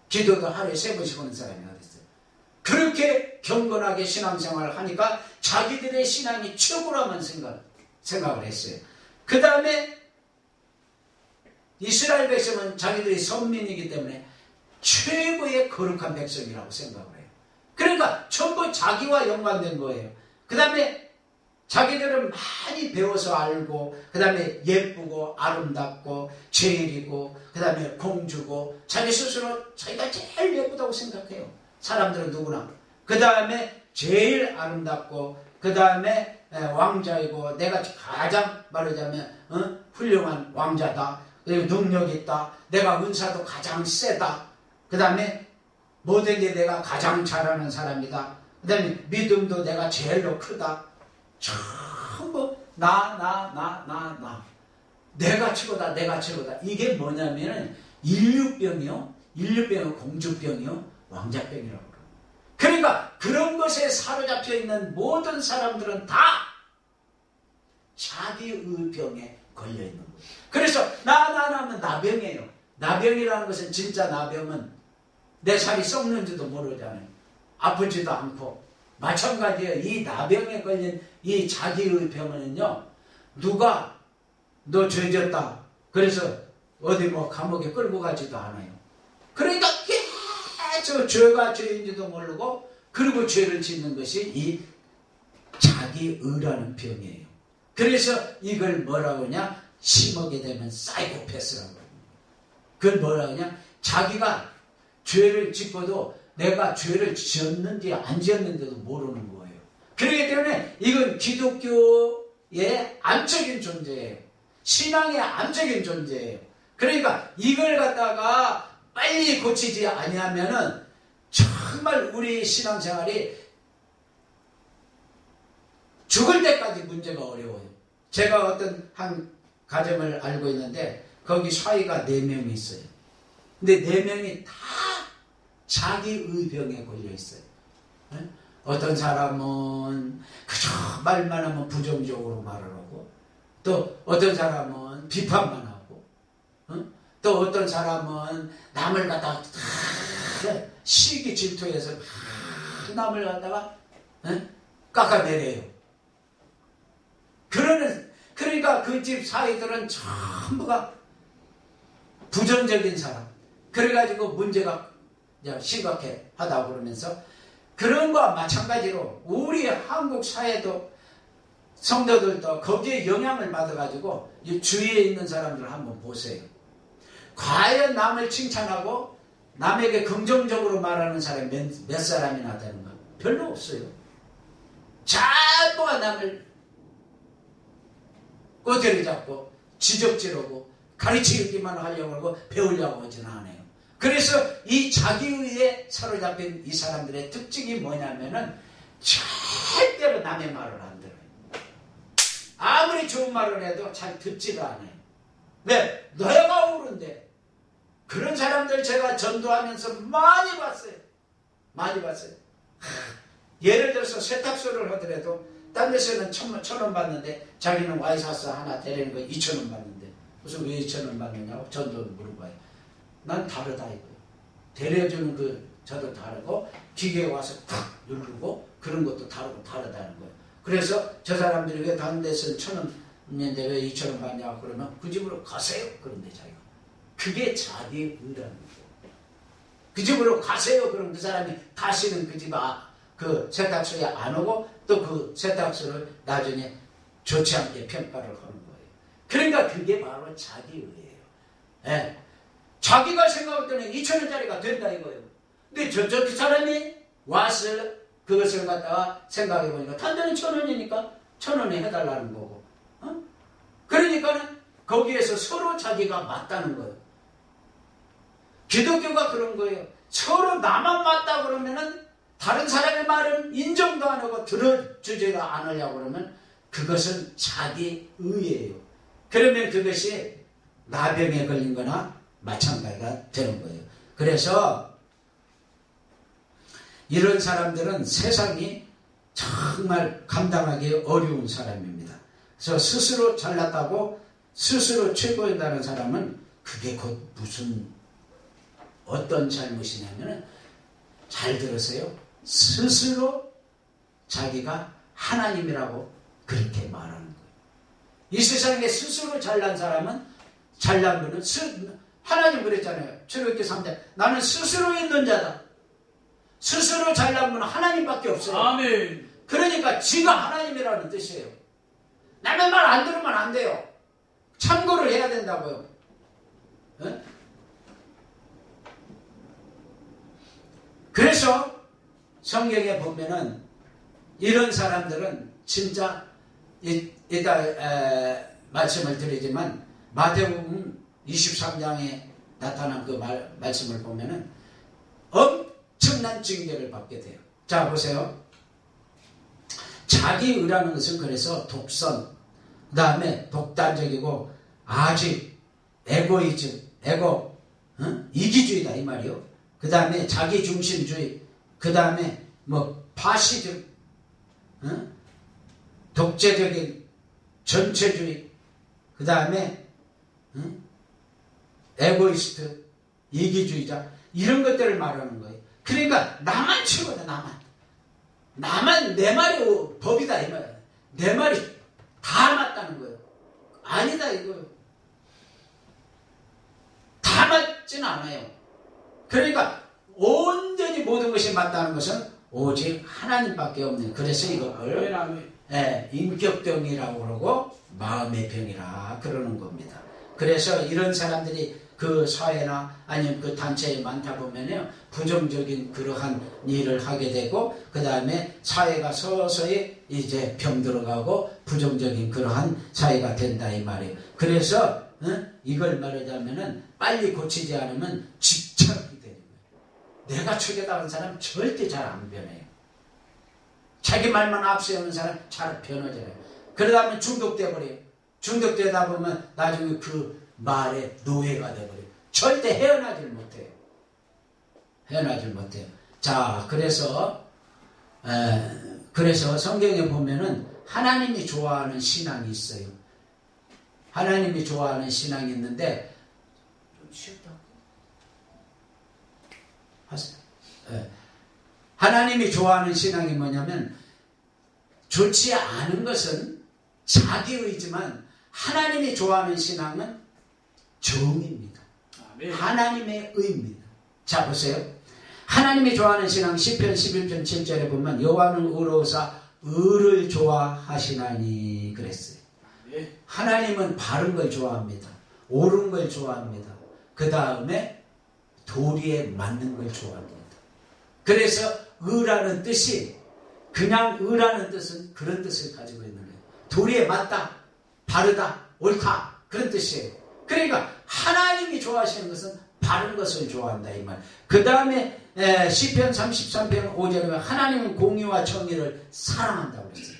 기도도 하루에 세 번씩 하는 사람이 어디 있어요? 그렇게 경건하게 신앙생활을 하니까 자기들의 신앙이 최고라만 생각을 했어요. 그 다음에 이스라엘 백성은 자기들이 선민이기 때문에 최고의 거룩한 백성이라고 생각을 해요. 그러니까 전부 자기와 연관된 거예요. 그 다음에 자기들은 많이 배워서 알고 그 다음에 예쁘고 아름답고 제일이고 그 다음에 공주고 자기 스스로 자기가 제일 예쁘다고 생각해요. 사람들은 누구나. 그 다음에 제일 아름답고 그 다음에 왕자이고 내가 가장 말하자면 훌륭한 왕자다. 그리고 능력이 있다. 내가 은사도 가장 세다. 그 다음에 뭐든지 내가 가장 잘하는 사람이다. 그 다음에 믿음도 내가 제일로 크다. 전부 나 내가 최고다 내가 최고다. 이게 뭐냐면 인류병이요 공주병이요 왕자병이라고 그래요. 그러니까 그런 것에 사로잡혀 있는 모든 사람들은 다 자기의 병에 걸려있는 거예요. 그래서 나는 나병이에요. 나병이라는 것은 진짜 나병은 내 살이 썩는지도 모르잖아요. 아프지도 않고 마찬가지예요. 이 나병에 걸린 이 자기의 병은요 누가 너 죄졌다 그래서 어디 뭐 감옥에 끌고 가지도 않아요. 그러니까 계속 죄가 죄인지도 모르고 그리고 죄를 짓는 것이 이 자기의라는 병이에요. 그래서 이걸 뭐라고 하냐 심하게 되면 사이코패스라고 합니다. 그걸 뭐라고 하냐 자기가 죄를 짓고도 내가 죄를 지었는지 안 지었는지도 모르는 거예요. 그렇기 때문에 이건 기독교의 암적인 존재예요. 신앙의 암적인 존재예요. 그러니까 이걸 갖다가 빨리 고치지 아니하면은 정말 우리 신앙생활이 죽을 때까지 문제가 어려워요. 제가 어떤 한 가정을 알고 있는데 거기 사위가 4명이 있어요. 근데 4명이 다 자기 의병에 걸려 있어요. 어떤 사람은 그저 말만 하면 부정적으로 말을 하고 또 어떤 사람은 비판만 하고 또 어떤 사람은 남을 갖다가 시기 질투해서 남을 갖다가 깎아내려요. 그러니까 그 집 사위들은 전부가 부정적인 사람. 그래가지고 문제가 심각해 하다고 그러면서 그런 거와 마찬가지로 우리 한국 사회도 성도들도 거기에 영향을 받아가지고 이 주위에 있는 사람들을 한번 보세요. 과연 남을 칭찬하고 남에게 긍정적으로 말하는 사람이 몇 사람이나 되는가? 별로 없어요. 전부가 남을 꼬투리 잡고 지적질하고 가르치기만 하려고 하고 배우려고 하지는 않아요. 그래서 이 자기의에 사로잡힌 이 사람들의 특징이 뭐냐면은 절대로 남의 말을 안 들어요. 아무리 좋은 말을 해도 잘 듣지도 않아요. 왜? 내가 옳은데. 그런 사람들 제가 전도하면서 많이 봤어요. 예를 들어서 세탁소를 하더라도 딴 데서는 1,000원 받는데 자기는 와이사스 하나 데리는 거 2,000원 받는데 무슨 왜 2,000원 받느냐고 전도 물어봐요. 난 다르다 이거예요. 데려주는 그 저도 다르고 기계에 와서 탁 누르고 그런 것도 다르다는 거예요. 그래서 저 사람들이 왜 다른 데서는 1,000원인데 왜 2,000원 받냐고 그러면 그 집으로 가세요. 그런데 자기가. 그게 자기의 의라는 거예요. 그 집으로 가세요. 그럼 그 사람이 다시는 그 집 그 세탁소에 안 오고 또 그 세탁소를 나중에 좋지 않게 평가를 하는 거예요. 그러니까 그게 바로 자기의예요. 예. 자기가 생각할 때는 2,000원짜리가 된다 이거예요. 근데 그 사람이 와서 그것을 갖다가 생각해 보니까 단 데는 1,000원이니까 1,000원에 해달라는 거고. 그러니까는 거기에서 서로 자기가 맞다는 거예요. 기독교가 그런 거예요. 서로 나만 맞다 그러면은 다른 사람의 말은 인정도 안 하고 들어주지도 않으려고 그러면 그것은 자기의예요. 그러면 그것이 나병에 걸린 거나 마찬가지가 되는 거예요. 그래서 이런 사람들은 세상이 정말 감당하기 어려운 사람입니다. 그래서 스스로 잘났다고 스스로 최고이다는 사람은 그게 곧 무슨 어떤 잘못이냐면 잘 들으세요. 스스로 자기가 하나님이라고 그렇게 말하는 거예요. 이 세상에 스스로 잘난 사람은 잘난 분은 하나님 그랬잖아요. 출애굽기 3장 나는 스스로 있는 자다. 스스로 잘난 분은 하나님밖에 없어요. 아멘. 그러니까 지가 하나님이라는 뜻이에요. 남의 말 안 들으면 안 돼요. 참고를 해야 된다고요. 네? 그래서 성경에 보면은 이런 사람들은 진짜 이따 말씀을 드리지만 마태복음 23장에 나타난 그 말씀을 보면은 엄청난 징계를 받게 돼요. 자 보세요. 자기의라는 것은 그래서 독선, 그 다음에 독단적이고 아직 에고이즘, 이기주의다 이 말이요. 그 다음에 자기중심주의, 그 다음에 파시즘, 독재적인 전체주의, 그 다음에 에고이스트, 이기주의자 이런 것들을 말하는 거예요. 그러니까 나만 최고다. 나만 내 말이 법이다 이 말이야. 내 말이 다 맞다는 거예요. 아니다 이거예요. 다 맞진 않아요. 그러니까 온전히 모든 것이 맞다는 것은 오직 하나님밖에 없는. 그래서 이걸 인격병이라고 그러고 마음의 병이라 그러는 겁니다. 그래서 이런 사람들이 그 사회나 아니면 그 단체에 많다 보면요 부정적인 그러한 일을 하게 되고 그 다음에 사회가 서서히 이제 병들어가고 부정적인 그러한 사회가 된다 이 말이에요. 그래서 이걸 말하자면은 빨리 고치지 않으면 집착이 되는 거예요. 내가 최고다는 사람 절대 잘 안 변해요. 자기 말만 앞세우는 사람 잘 변하잖아요. 그러다 보면 중독돼 버려요. 중독되다 보면 나중에 그 말에 노예가 돼버려요. 절대 헤어나질 못해요. 자, 그래서 성경에 보면은 하나님이 좋아하는 신앙이 있어요. 하나님이 좋아하는 신앙이 있는데 좀 쉬었다 하세요. 하나님이 좋아하는 신앙이 뭐냐면 좋지 않은 것은 자기의지만 하나님이 좋아하는 신앙은 정입니다. 아멘. 하나님의 의입니다. 자 보세요. 하나님이 좋아하는 신앙 시편 11편 7절에 보면 여호와는 의로우사 의를 좋아하시나니 그랬어요. 네. 하나님은 바른 걸 좋아합니다. 옳은 걸 좋아합니다. 그 다음에 도리에 맞는 걸 좋아합니다. 그래서 의라는 뜻이 그냥 의라는 뜻은 그런 뜻을 가지고 있는 거예요. 도리에 맞다, 바르다, 옳다 그런 뜻이에요. 그러니까 하나님이 좋아하시는 것은 바른 것을 좋아한다 이 말. 그 다음에 시편 33편 5절에 보면 하나님은 공의와 정의를 사랑한다고 그랬어요.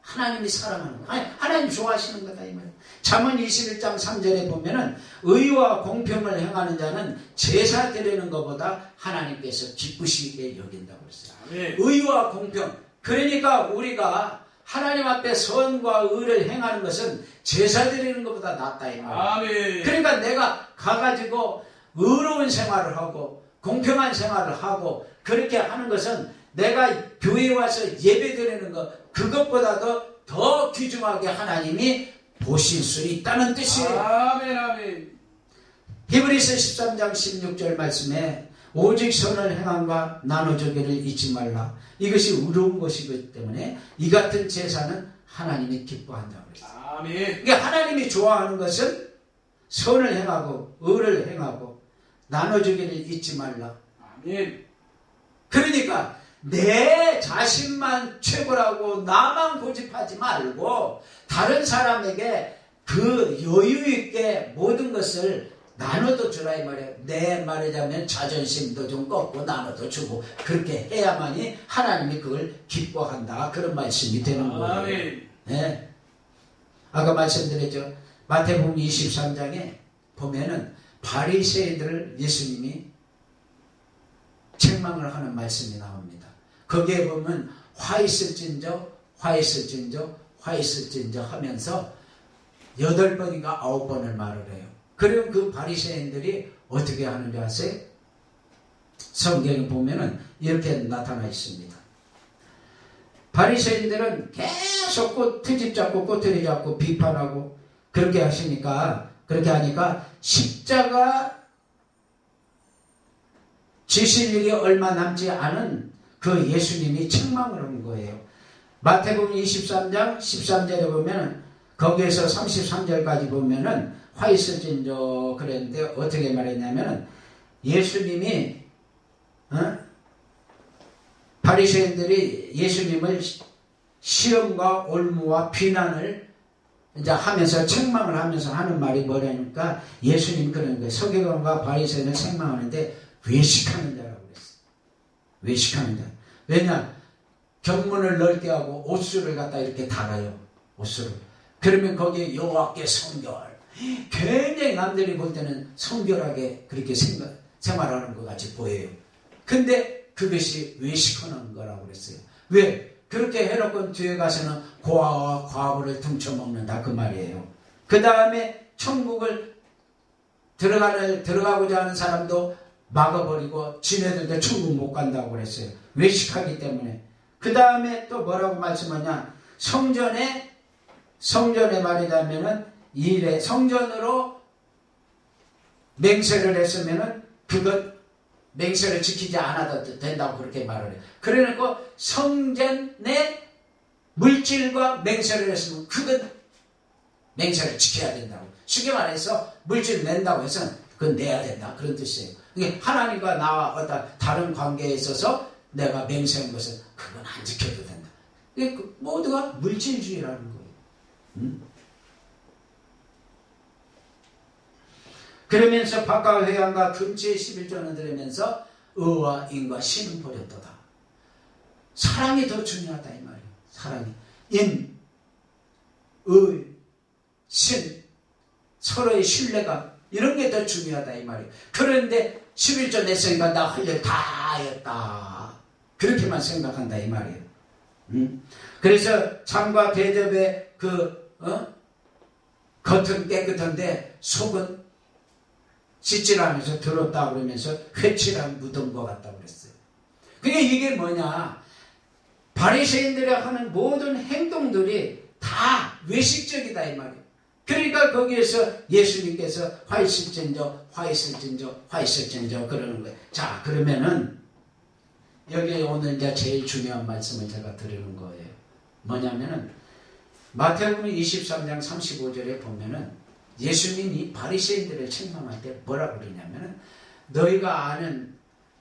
하나님이 사랑하는 거. 하나님 좋아하시는 거다 이 말. 잠언 21장 3절에 보면은 의와 공평을 행하는 자는 제사 드리는 것보다 하나님께서 기쁘시게 여긴다고 그랬어요. 네. 의와 공평. 그러니까 우리가 하나님 앞에 선과 의를 행하는 것은 제사 드리는 것보다 낫다 이 말이에요. 아멘. 그러니까 내가 가가지고 의로운 생활을 하고 공평한 생활을 하고 그렇게 하는 것은 내가 교회에 와서 예배 드리는 것 그것보다도 더 귀중하게 하나님이 보실 수 있다는 뜻이에요. 아멘 아멘. 히브리서 13장 16절 말씀에 오직 선을 행함과 나눠주기를 잊지 말라. 이것이 의로운 것이기 때문에 이 같은 제사는 하나님이 기뻐한다고 그랬어요. 아멘. 그러니까 하나님이 좋아하는 것은 선을 행하고 의를 행하고 나눠주기를 잊지 말라. 아멘. 그러니까 내 자신만 최고라고 나만 고집하지 말고 다른 사람에게 그 여유 있게 모든 것을 나눠도 주라 이 말이에요. 내 말하자면 자존심도 좀 꺾고 나눠도 주고 그렇게 해야만이 하나님이 그걸 기뻐한다. 그런 말씀이 되는 거예요. 아멘. 네. 아까 말씀드렸죠. 마태복음 23장에 보면은 바리새인들을 예수님이 책망을 하는 말씀이 나옵니다. 거기에 보면 화 있을진저 하면서 8번인가 9번을 말을 해요. 그리고 그 바리새인들이 어떻게 하는지 아세요? 성경에 보면은 이렇게 나타나 있습니다. 바리새인들은 계속 트집 잡고 꼬투리 잡고 비판하고 그렇게 하니까 십자가 지실 일이 얼마 남지 않은 그 예수님이 책망을 한 거예요. 마태복음 23장 13절에 보면 거기에서 33절까지 보면은 화 있을진저 그랬는데 어떻게 말했냐면은 예수님이 바리새인들이 예수님을 시험과 올무와 비난을 이제 하면서 책망을 하면서 하는 말이 뭐라니까 예수님 그러는 거예요. 서기관과 바리새인을 책망하는데 외식하는 자라고 그랬어요. 외식하는 자. 왜냐? 견문을 넓게 하고 옷수를 갖다 이렇게 달아요. 옷수를. 그러면 거기에 여호와께 성결. 굉장히 남들이 볼 때는 성결하게 그렇게 생활하는 것 같이 보여요. 근데 그것이 외식하는 거라고 그랬어요. 왜? 그렇게 해놓고 뒤에 가서는 고아와 과부를 등쳐먹는다 그 말이에요. 그 다음에 천국을 들어가고자 하는 사람도 막아버리고 지네들도 천국 못 간다고 그랬어요. 외식하기 때문에. 그 다음에 또 뭐라고 말씀하냐? 성전에 말이자면은 일에 성전으로 맹세를 했으면은 그것 맹세를 지키지 않아도 된다고 그렇게 말을 해요. 그러니까 성전의 물질과 맹세를 했으면 그건 맹세를 지켜야 된다고. 쉽게 말해서 물질 낸다고 해서 그건 내야 된다. 그런 뜻이에요. 이게 하나님과 나와 어떤 다른 관계에 있어서 내가 맹세한 것은 그건 안 지켜도 된다. 이게 모두가 물질주의라는 거예요. 그러면서 박과 회양과 금치의 11조는 들으면서 의와 인과 신은 버렸도다. 사랑이 더 중요하다 이 말이에요. 사랑이. 인, 의, 신, 서로의 신뢰감 이런 게 더 중요하다 이 말이에요. 그런데 11조 냈으니까 나 할 일 다 했다. 그렇게만 생각한다 이 말이에요. 그래서 창과 대접의 겉은 깨끗한데 속은 씻질 않아서 더럽다 그러면서 회칠한 묻은 것 같다고 그랬어요. 그게 이게 뭐냐? 바리새인들이 하는 모든 행동들이 다 외식적이다 이 말이에요. 그러니까 거기에서 예수님께서 화 있을진저 그러는 거예요. 자, 그러면은 여기 오늘 이제 제일 중요한 말씀을 제가 드리는 거예요. 뭐냐면은 마태복음 23장 35절에 보면은 예수님이 바리새인들을 책망할 때 뭐라고 그러냐면은 너희가 아는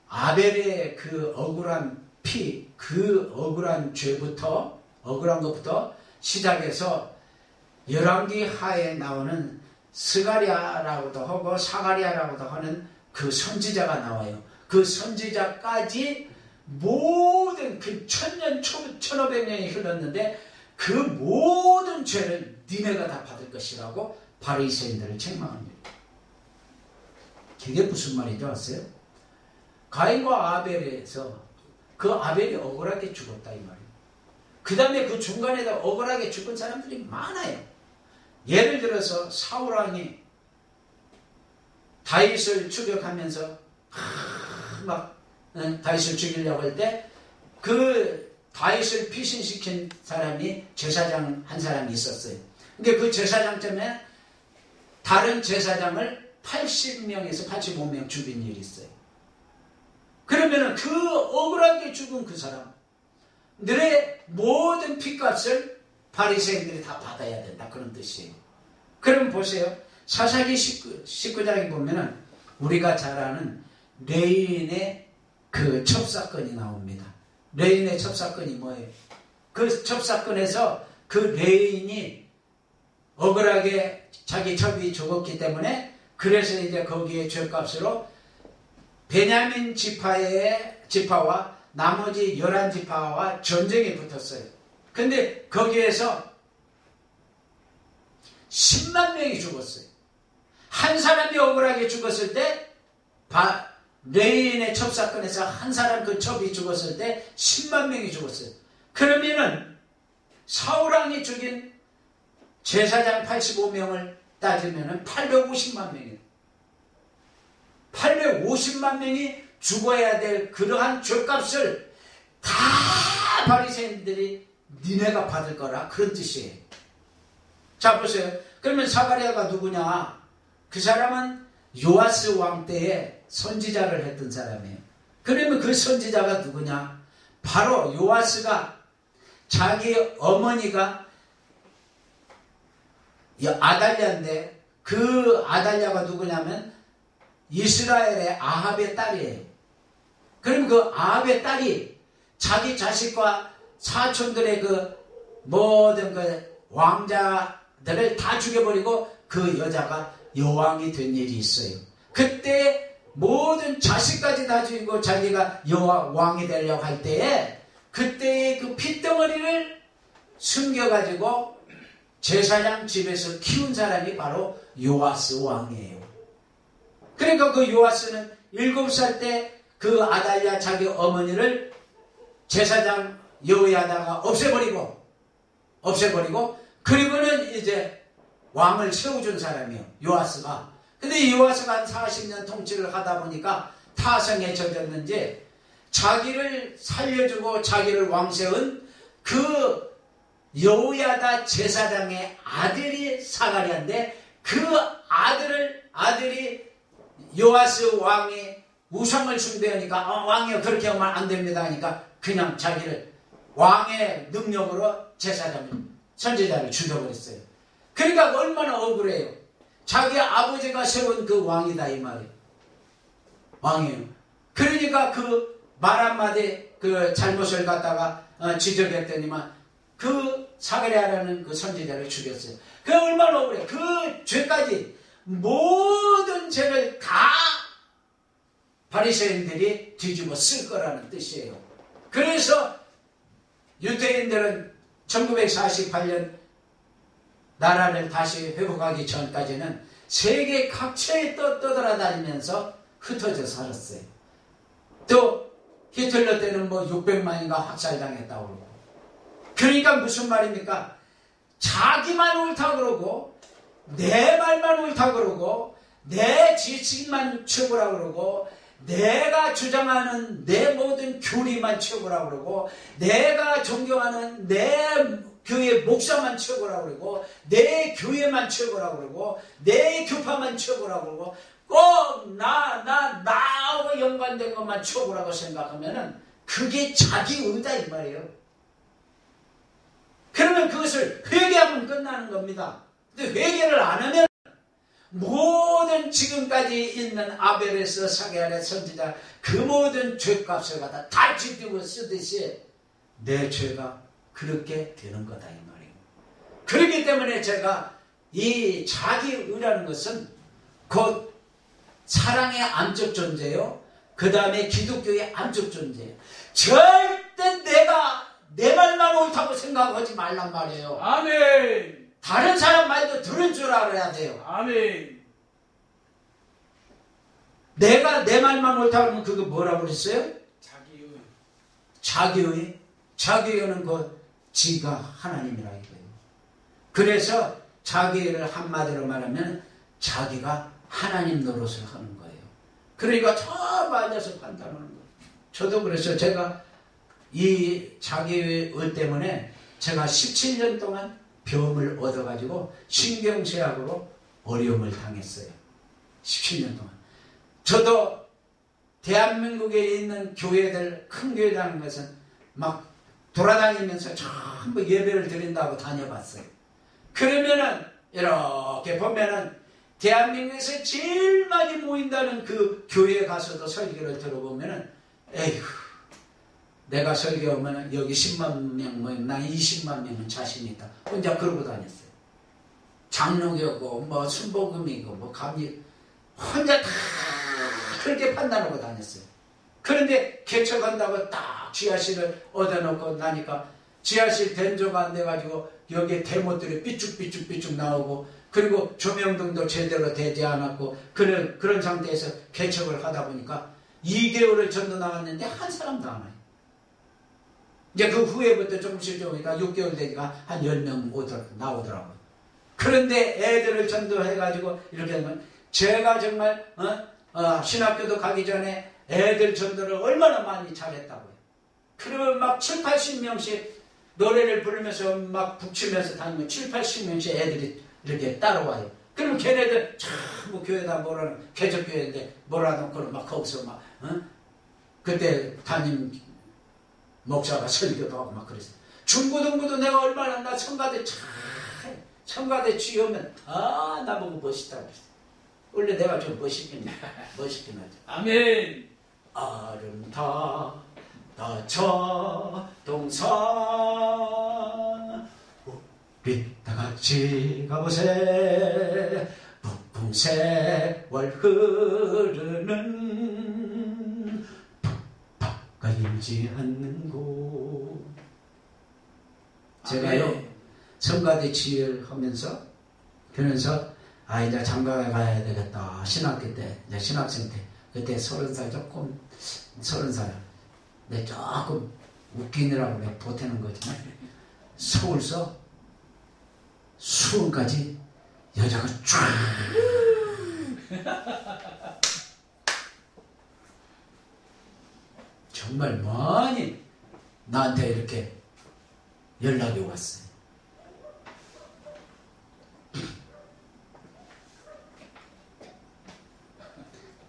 아벨의 그 억울한 피, 그 억울한 죄부터 억울한 것부터 시작해서 열왕기 하에 나오는 스가랴라고도 하고 사가랴라고도 하는 그 선지자가 나와요. 그 선지자까지 모든 그 1500년이 흘렀는데 그 모든 죄를 니네가 다 받을 것이라고 바리새인들을 책망합니다. 그게 무슨 말인지 아세요? 가인과 아벨에서 그 아벨이 억울하게 죽었다 이 말이에요. 그 다음에 그 중간에다 억울하게 죽은 사람들이 많아요. 예를 들어서 사울왕이 다윗을 추격하면서 다윗을 죽이려고 할 때 그 다윗을 피신시킨 사람이 제사장 한 사람이 있었어요. 그러니까 그 제사장 때문에 다른 제사장을 80명에서 85명 죽인 일이 있어요. 그러면은 그 억울하게 죽은 그 사람들의 모든 핏값을 바리새인들이 다 받아야 된다, 그런 뜻이에요. 그럼 보세요. 사사기 19장에 보면은 우리가 잘 아는 레인의 그 첩사건이 나옵니다. 레인의 첩사건이 뭐예요? 그 첩사건에서 그 레인이 억울하게 자기 첩이 죽었기 때문에 그래서 이제 거기에 죄값으로 베냐민 지파와 나머지 11지파와 전쟁이 붙었어요. 근데 거기에서 10만 명이 죽었어요. 한 사람이 억울하게 죽었을 때 레인의 첩사건에서 한 사람 그 첩이 죽었을 때 10만 명이 죽었어요. 그러면은 사울왕이 죽인 제사장 85명을 따지면은 850만 명이에요. 850만 명이 죽어야 될 그러한 죄값을 다 바리새인들이 니네가 받을 거라, 그런 뜻이에요. 자, 보세요. 그러면 사가랴가 누구냐? 그 사람은 요아스 왕 때에 선지자를 했던 사람이에요. 그러면 그 선지자가 누구냐? 바로 요아스가 자기 어머니가 아달랴인데 그 아달랴가 누구냐면 이스라엘의 아합의 딸이에요. 그럼 그 아합의 딸이 자기 자식과 사촌들의 그 모든 그 왕자들을 다 죽여버리고 그 여자가 여왕이 된 일이 있어요. 그때 모든 자식까지 다 죽이고 자기가 왕이 되려고 할 때에 그때의 그 핏덩어리를 숨겨가지고 제사장 집에서 키운 사람이 바로 요아스 왕이에요. 그러니까 그 요아스는 7살 때 그 아달랴 자기 어머니를 제사장 여호야다가 없애버리고 그리고는 이제 왕을 세워준 사람이에요. 요아스가. 근데 이 요아스가 한 40년 통치를 하다 보니까 타성에 젖었는지 자기를 살려주고 자기를 왕세운 그 여호야다 제사장의 아들이 사가랴인데 그 아들이 요아스 왕이 우상을 숭배하니까 왕이요 그렇게 하면 안 됩니다 하니까 그냥 자기를 왕의 능력으로 선지자를 죽여버렸어요. 그러니까 얼마나 억울해요. 자기 아버지가 세운 그 왕이다 이 말이에요. 왕이에요. 그러니까 그 말 한마디 그 잘못을 갖다가 지적했더니만 그 사가랴라는 그 선지자를 죽였어요. 그 얼마나 억울해요. 그 죄까지 모든 죄를 다 바리새인들이 뒤집어 쓸 거라는 뜻이에요. 그래서 유대인들은 1948년 나라를 다시 회복하기 전까지는 세계 각처에 떠돌아다니면서 흩어져 살았어요. 또 히틀러 때는 뭐 600만인가 확살당했다고 그러고. 그러니까 무슨 말입니까? 자기만 옳다 그러고 내 말만 옳다 그러고 내 지식만 최고라 그러고 내가 주장하는 내 모든 교리만 최고라 그러고 내가 존경하는 내 교회 목사만 최고라 그러고 내 교회만 최고라 그러고 내 교파만 최고라 그러고 꼭 나하고 연관된 것만 최고라고 생각하면은 그게 자기 의다 이 말이에요. 그러면 그것을 회개하면 끝나는 겁니다. 근데 회개를 안 하면 모든 지금까지 있는 아벨에서 사게랴 선지자 그 모든 죄값을 갖다 다 뒤집어 쓰듯이 내 죄가 그렇게 되는 거다 이 말이에요. 그렇기 때문에 제가 이 자기의라는 것은 곧 사랑의 안적 존재요. 그 다음에 기독교의 안적 존재예요. 절대 내가 내 말만 옳다고 생각하지 말란 말이에요. 아멘. 다른 사람 말도 들을 줄 알아야 돼요. 아멘. 내가 내 말만 옳다고 하면 그거 뭐라고 그랬어요? 자기의. 자기의. 자기의는 그 지가 하나님이라 이거예요. 그래서 자기를 한마디로 말하면 자기가 하나님 노릇을 하는 거예요. 그러니까 저 앉아서 판단하는 거예요. 저도 그래서 제가 이 자기의 때문에 제가 17년 동안 병을 얻어가지고 신경쇠약으로 어려움을 당했어요. 17년 동안. 저도 대한민국에 있는 교회들, 큰 교회라는 것은 막 돌아다니면서 전부 예배를 드린다고 다녀봤어요. 그러면은 이렇게 보면은 대한민국에서 제일 많이 모인다는 그 교회에 가서도 설교를 들어보면은 에휴, 내가 설교하면 여기 10만 명 모이면 난 20만 명은 자신 있다. 혼자 그러고 다녔어요. 장로교고 뭐 순복음이고 뭐 감리 혼자 다 그렇게 판단하고 다녔어요. 그런데 개척한다고 딱 지하실을 얻어놓고 나니까 지하실 된조가 안 돼가지고 여기에 대못들이 삐쭉삐쭉 나오고 그리고 조명등도 제대로 되지 않았고 그런 상태에서 개척을 하다 보니까 2개월을 전도 나왔는데 한 사람도 안 와요. 이제 그 후에부터 조금씩 오니까 6개월 되니까 한 10명 나오더라고요. 그런데 애들을 전도해가지고 이렇게 하면 제가 정말 신학교도 가기 전에 애들 전도를 얼마나 많이 잘했다고요. 그러면 막 7, 80명씩 노래를 부르면서 막 북치면서 다니면 7, 80명씩 애들이 이렇게 따라와요. 그러면 걔네들 전부 교회다 뭐라는 개척교회인데 뭐라놓고는 막 거기서 막 그때 담임 목사가 설교도 하고 막 그랬어요. 중고등부도 내가 얼마나 나 청가대 취하면 나보고 멋있다고 그랬어요. 원래 내가 좀 멋있긴 하죠. 아멘. 아름다운 저 동산 우리 다같이 가보세. 북풍 세월 흐르는 바꿔인지 않는 곳. 제가요 성가대 지휘하면서 그러면서 이제 장가에 가야 되겠다. 신학교 때 이제 신학생 때 그때 30살 내 조금 웃기느라고 내가 보태는 거지만 서울서 수원까지 여자가 쫙 정말 많이 나한테 이렇게 연락이 왔어요.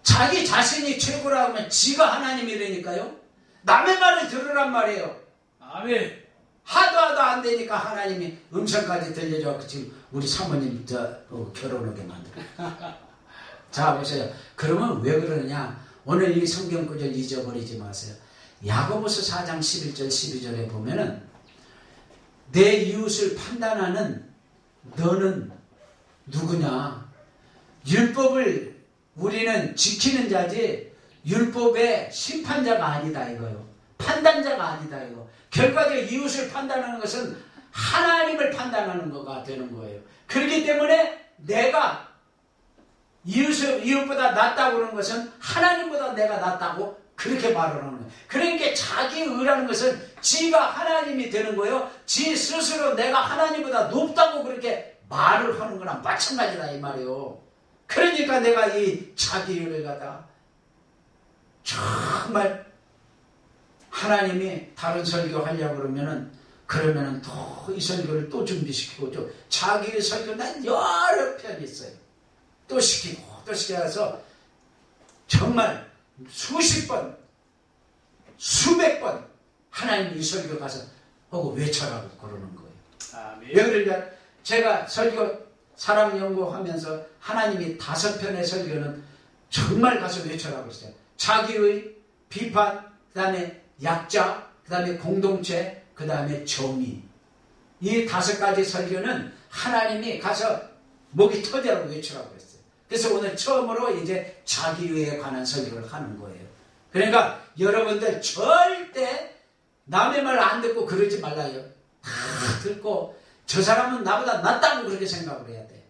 자기 자신이 최고라고 하면 지가 하나님이라니까요. 남의 말을 들으란 말이에요. 아멘. 하도 안 되니까 하나님이 음성까지 들려줘서 지금 우리 사모님 결혼하게 만들어요. 자 보세요. 그러면 왜 그러느냐. 오늘 이 성경 구절 잊어버리지 마세요. 야고보서 4장 11절 12절에 보면은 내 이웃을 판단하는 너는 누구냐. 율법을 우리는 지키는 자지 율법의 심판자가 아니다 이거요. 판단자가 아니다 이거. 결과적으로 이웃을 판단하는 것은 하나님을 판단하는 거가 되는 거예요. 그렇기 때문에 내가 이웃보다 낫다고 그러는 것은 하나님보다 내가 낫다고 그렇게 말을 하는 거예요. 그러니까 자기 의라는 것은 지가 하나님이 되는 거예요. 지 스스로 내가 하나님보다 높다고 그렇게 말을 하는 거랑 마찬가지다 이 말이에요. 그러니까 내가 이 자기 의를 갖다 정말 하나님이 다른 설교하려고 그러면은 또 이 설교를 또 준비시키고 또 자기의 설교 난 여러 편이 있어요. 또 시키고 또 시켜서 정말 수십 번 수백 번 하나님 이 설교 가서 하고 외쳐라고 그러는 거예요. 아멘. 왜 그러냐. 제가 설교 사람 연구하면서 하나님이 5편의 설교는 정말 가서 외쳐라고 했어요. 자기의 비판, 그 다음에 약자, 그 다음에 공동체, 그 다음에 정의. 이 5가지 설교는 하나님이 가서 목이 터지라고 외치라고 했어요. 그래서 오늘 처음으로 이제 자기에 관한 설교를 하는 거예요. 그러니까 여러분들 절대 남의 말 안 듣고 그러지 말라요. 다 듣고 저 사람은 나보다 낫다고 그렇게 생각을 해야 돼요.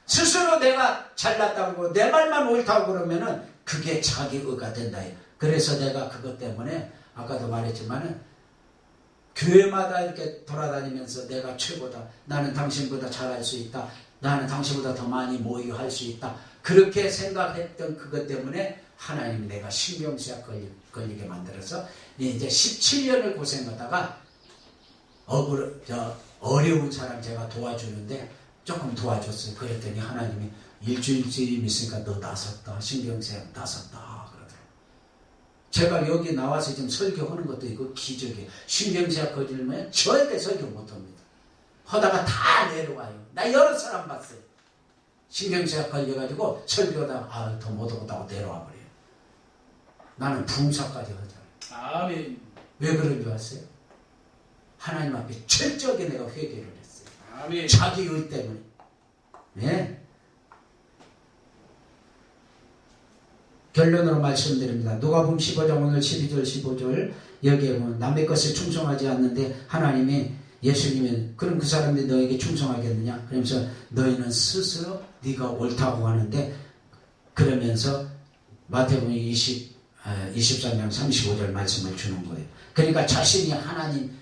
스스로 내가 잘났다고 내 말만 옳다고 그러면은 그게 자기 의가 된다. 그래서 내가 그것 때문에 아까도 말했지만은 교회마다 이렇게 돌아다니면서 내가 최고다. 나는 당신보다 잘할 수 있다. 나는 당신보다 더 많이 모의할 수 있다. 그렇게 생각했던 그것 때문에 하나님이 내가 신경쇠약 걸리게 만들어서 이제 17년을 고생하다가 어려운 사람 제가 도와주는데 조금 도와줬어요. 그랬더니 하나님이 일주일쯤 있으니까 너 나섰다. 신경쇠약 나섰다. 그러더라고요. 제가 여기 나와서 지금 설교하는 것도 이거 기적이에요. 신경쇠약 걸리면 절대 설교 못합니다. 하다가 다 내려와요. 나 여러 사람 봤어요. 신경쇠약 걸려가지고 설교하다가 더 못하고 내려와 버려요. 나는 붕사까지 하잖아요. 아멘. 왜 그런 줄 아세요? 하나님 앞에 철저하게 내가 회개를 했어요. 아멘. 자기 의 때문에. 네? 결론으로 말씀드립니다. 누가복음 15장 오늘 12절 15절 여기에 보면 남의 것에 충성하지 않는데 하나님이 예수님은 그럼 그 사람들이 너에게 충성하겠느냐? 그러면서 너희는 스스로 네가 옳다고 하는데 그러면서 마태복음 23장 35절 말씀을 주는 거예요. 그러니까 자신이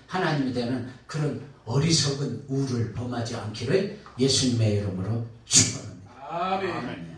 하나님이 되는 그런 어리석은 우를 범하지 않기를 예수님의 이름으로 축원합니다. 아멘.